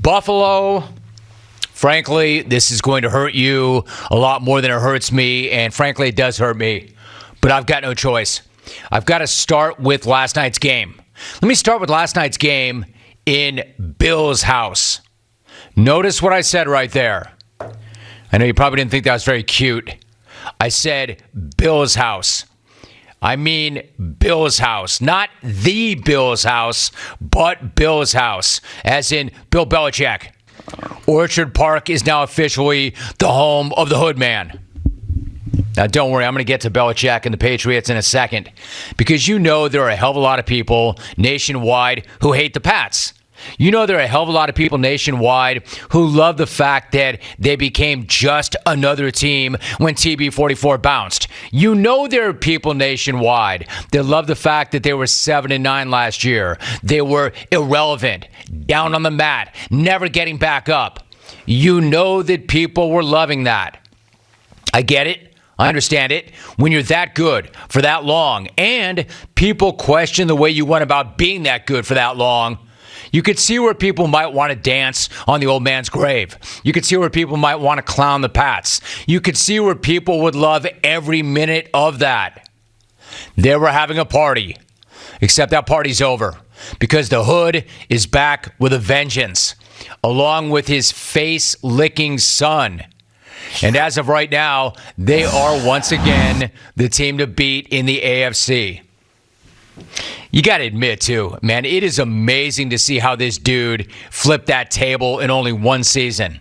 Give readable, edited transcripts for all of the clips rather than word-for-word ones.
Buffalo, frankly, this is going to hurt you a lot more than it hurts me, and frankly, it does hurt me. But I've got no choice. I've got to start with last night's game. Let me start with last night's game in Bill's house. Notice what I said right there. I know you probably didn't think that was very cute. I said Bill's house. I mean Bill's house. Not the Bill's house, but Bill's house, as in Bill Belichick. Orchard Park is now officially the home of the Hood Man. Now, don't worry, I'm going to get to Belichick and the Patriots in a second, because you know there are a hell of a lot of people nationwide who hate the Pats. You know there are a hell of a lot of people nationwide who love the fact that they became just another team when TB44 bounced. You know there are people nationwide that love the fact that they were 7-9 last year. They were irrelevant, down on the mat, never getting back up. You know that people were loving that. I get it. I understand it. When you're that good for that long and people question the way you went about being that good for that long, you could see where people might want to dance on the old man's grave. You could see where people might want to clown the Pats. You could see where people would love every minute of that. They were having a party, except that party's over because the Hood is back with a vengeance, along with his face-licking son. And as of right now, they are once again the team to beat in the AFC. You got to admit, too, man, it is amazing to see how this dude flipped that table in only one season.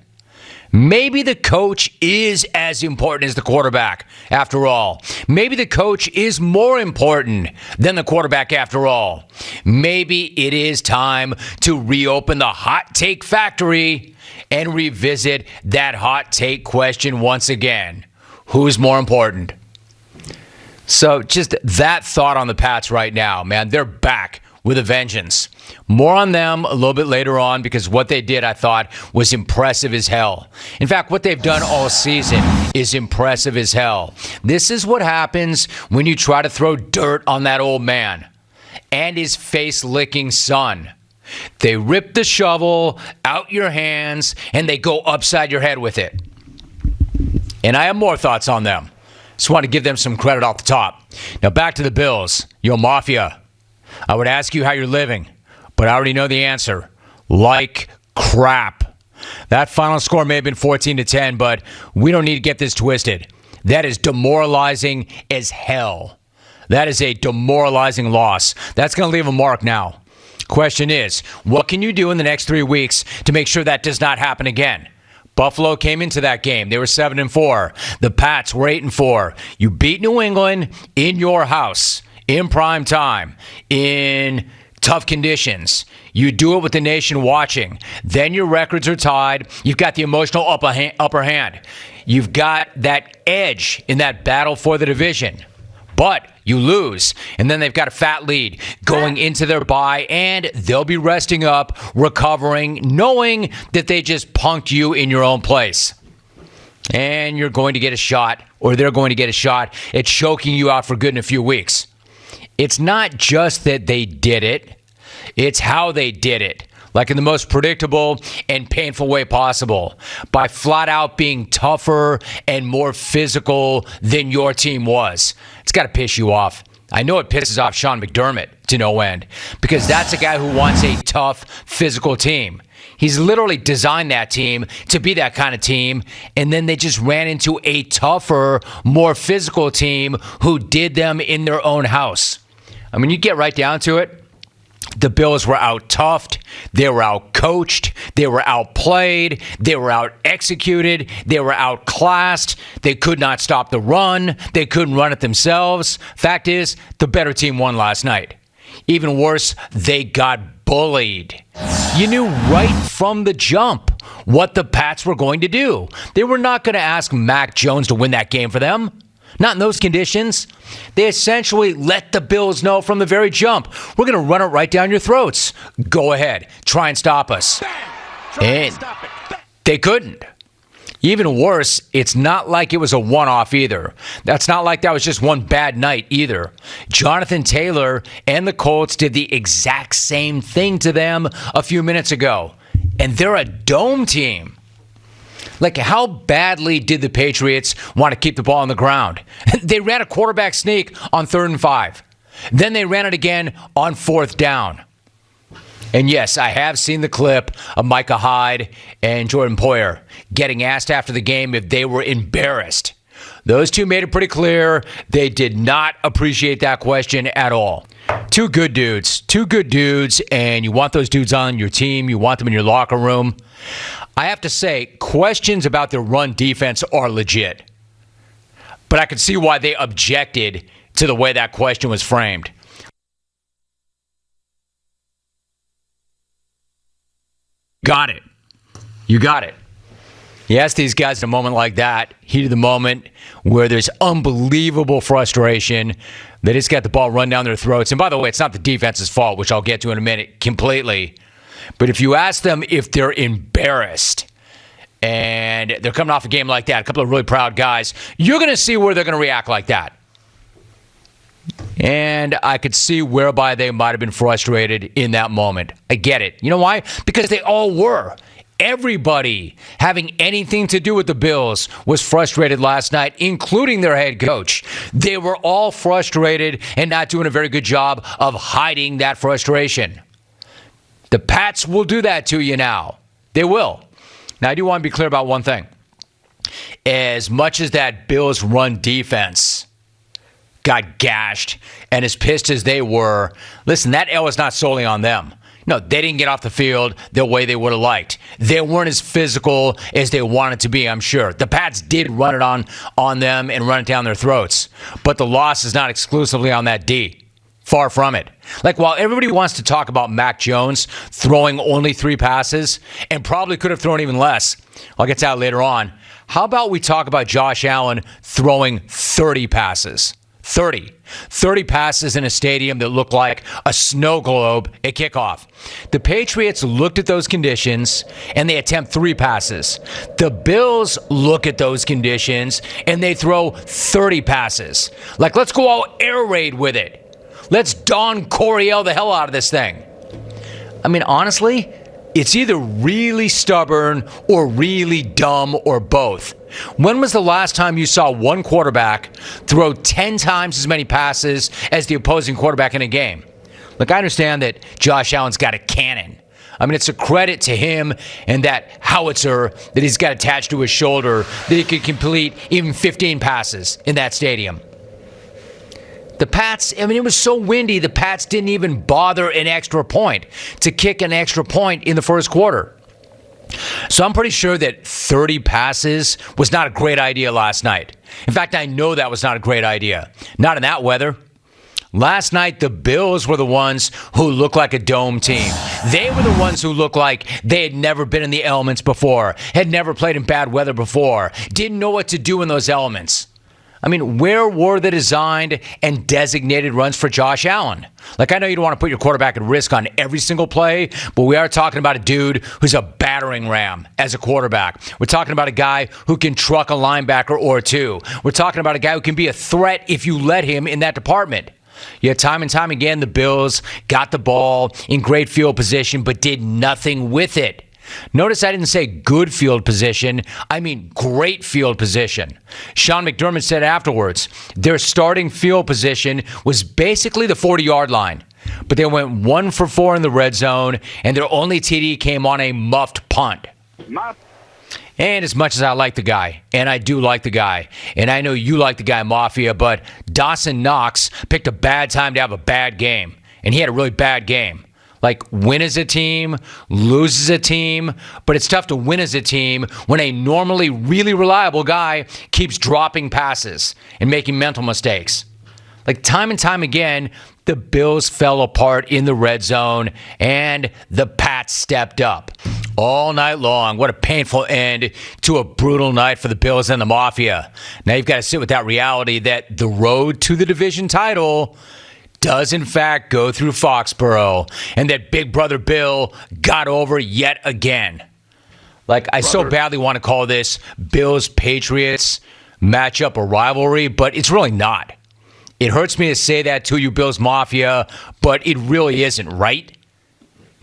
Maybe the coach is as important as the quarterback, after all. Maybe the coach is more important than the quarterback, after all. Maybe it is time to reopen the hot take factory and revisit that hot take question once again. Who's more important? So just that thought on the Pats right now, man, they're back with a vengeance. More on them a little bit later on because what they did, I thought, was impressive as hell. In fact, what they've done all season is impressive as hell. This is what happens when you try to throw dirt on that old man and his face-licking son. They rip the shovel out your hands and they go upside your head with it. And I have more thoughts on them. Just want to give them some credit off the top. Now back to the Bills. Yo, Mafia. I would ask you how you're living, but I already know the answer. Like crap. That final score may have been 14-10, but we don't need to get this twisted. That is demoralizing as hell. That is a demoralizing loss. That's going to leave a mark now. Question is, what can you do in the next 3 weeks to make sure that does not happen again? Buffalo came into that game. They were 7-4. The Pats were 8-4. You beat New England in your house, in prime time, in tough conditions. You do it with the nation watching. Then your records are tied. You've got the emotional upper hand. You've got that edge in that battle for the division. But you lose, and then they've got a fat lead going into their bye, and they'll be resting up, recovering, knowing that they just punked you in your own place. And you're going to get a shot, or they're going to get a shot at choking you out for good in a few weeks. It's not just that they did it, it's how they did it. Like in the most predictable and painful way possible, by flat out being tougher and more physical than your team was. It's got to piss you off. I know it pisses off Sean McDermott to no end, because that's a guy who wants a tough, physical team. He's literally designed that team to be that kind of team, and then they just ran into a tougher, more physical team who did them in their own house. I mean, you get right down to it. The Bills were out-toughed, they were out-coached, they were outplayed, they were out-executed, they were outclassed, they could not stop the run, they couldn't run it themselves. Fact is, the better team won last night. Even worse, they got bullied. You knew right from the jump what the Pats were going to do. They were not going to ask Mac Jones to win that game for them. Not in those conditions. They essentially let the Bills know from the very jump, we're going to run it right down your throats. Go ahead. Try and stop us. And they couldn't. Even worse, it's not like it was a one-off either. That's not like that was just one bad night either. Jonathan Taylor and the Colts did the exact same thing to them a few minutes ago. and they're a dome team. Like, how badly did the Patriots want to keep the ball on the ground? They ran a quarterback sneak on 3rd and 5. Then they ran it again on 4th down. And yes, I have seen the clip of Micah Hyde and Jordan Poyer getting asked after the game if they were embarrassed. Those two made it pretty clear they did not appreciate that question at all. Two good dudes, and you want those dudes on your team. You want them in your locker room. I have to say, questions about their run defense are legit. But I can see why they objected to the way that question was framed. Got it. You got it. You ask these guys in a moment like that, heat of the moment, where there's unbelievable frustration. They just got the ball run down their throats. And by the way, it's not the defense's fault, which I'll get to in a minute completely. But if you ask them if they're embarrassed and they're coming off a game like that, a couple of really proud guys, you're going to see where they're going to react like that. And I could see whereby they might have been frustrated in that moment. I get it. You know why? Because they all were. Everybody having anything to do with the Bills was frustrated last night, including their head coach. They were all frustrated and not doing a very good job of hiding that frustration. The Pats will do that to you now. They will. Now, I do want to be clear about one thing. As much as that Bills run defense got gashed and as pissed as they were, listen, that L is not solely on them. No, they didn't get off the field the way they would have liked. They weren't as physical as they wanted to be, I'm sure. The Pats did run it on them and run it down their throats. But the loss is not exclusively on that D. Far from it. Like, while everybody wants to talk about Mac Jones throwing only 3 passes and probably could have thrown even less, I'll get to that later on. How about we talk about Josh Allen throwing 30 passes? 30 passes in a stadium that looked like a snow globe at kickoff. The Patriots looked at those conditions and they attempt 3 passes. The Bills look at those conditions and they throw 30 passes. Like, let's go all air raid with it. Let's Don Coryell the hell out of this thing. I mean, honestly, it's either really stubborn or really dumb or both. When was the last time you saw one quarterback throw 10 times as many passes as the opposing quarterback in a game? Look, I understand that Josh Allen's got a cannon. I mean, it's a credit to him and that howitzer that he's got attached to his shoulder that he could complete even 15 passes in that stadium. The Pats, I mean, it was so windy, the Pats didn't even bother an extra point to kick an extra point in the first quarter. So I'm pretty sure that 30 passes was not a great idea last night. In fact, I know that was not a great idea. Not in that weather. Last night, the Bills were the ones who looked like a dome team. They were the ones who looked like they had never been in the elements before, had never played in bad weather before, didn't know what to do in those elements. I mean, where were the designed and designated runs for Josh Allen? Like, I know you don't want to put your quarterback at risk on every single play, but we are talking about a dude who's a battering ram as a quarterback. We're talking about a guy who can truck a linebacker or two. We're talking about a guy who can be a threat if you let him in that department. Yet time and time again, the Bills got the ball in great field position, but did nothing with it. Notice I didn't say good field position. I mean great field position. Sean McDermott said afterwards, their starting field position was basically the 40-yard line. But they went 1 for 4 in the red zone, and their only TD came on a muffed punt. And as much as I like the guy, and I do like the guy, and I know you like the guy, Mafia, but Dawson Knox picked a bad time to have a bad game, and he had a really bad game. Like, win as a team, lose as a team, but it's tough to win as a team when a normally really reliable guy keeps dropping passes and making mental mistakes. Like, time and time again, the Bills fell apart in the red zone, and the Pats stepped up all night long. What a painful end to a brutal night for the Bills and the Mafia. Now you've got to sit with that reality that the road to the division title does in fact go through Foxborough, and that Big Brother Bill got over yet again. Like, I so badly want to call this Bills-Patriots matchup a rivalry, but it's really not. It hurts me to say that to you, Bills Mafia, but it really isn't, right?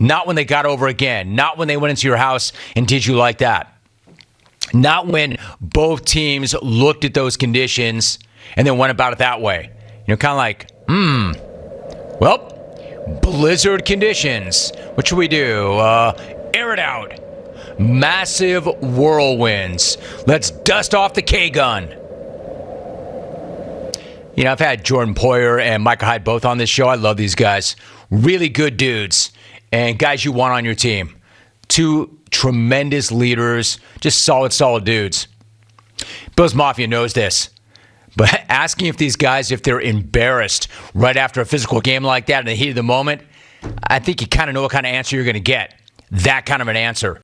Not when they got over again. Not when they went into your house and did you like that. Not when both teams looked at those conditions and then went about it that way. Kind of like, well, blizzard conditions. What should we do? Air it out. Massive whirlwinds. Let's dust off the K-gun. I've had Jordan Poyer and Michael Hyde both on this show. I love these guys. Really good dudes and guys you want on your team. Two tremendous leaders, just solid dudes. Bills Mafia knows this. But asking if these guys, if they're embarrassed right after a physical game like that in the heat of the moment, I think you kind of know what kind of answer you're going to get. That kind of an answer.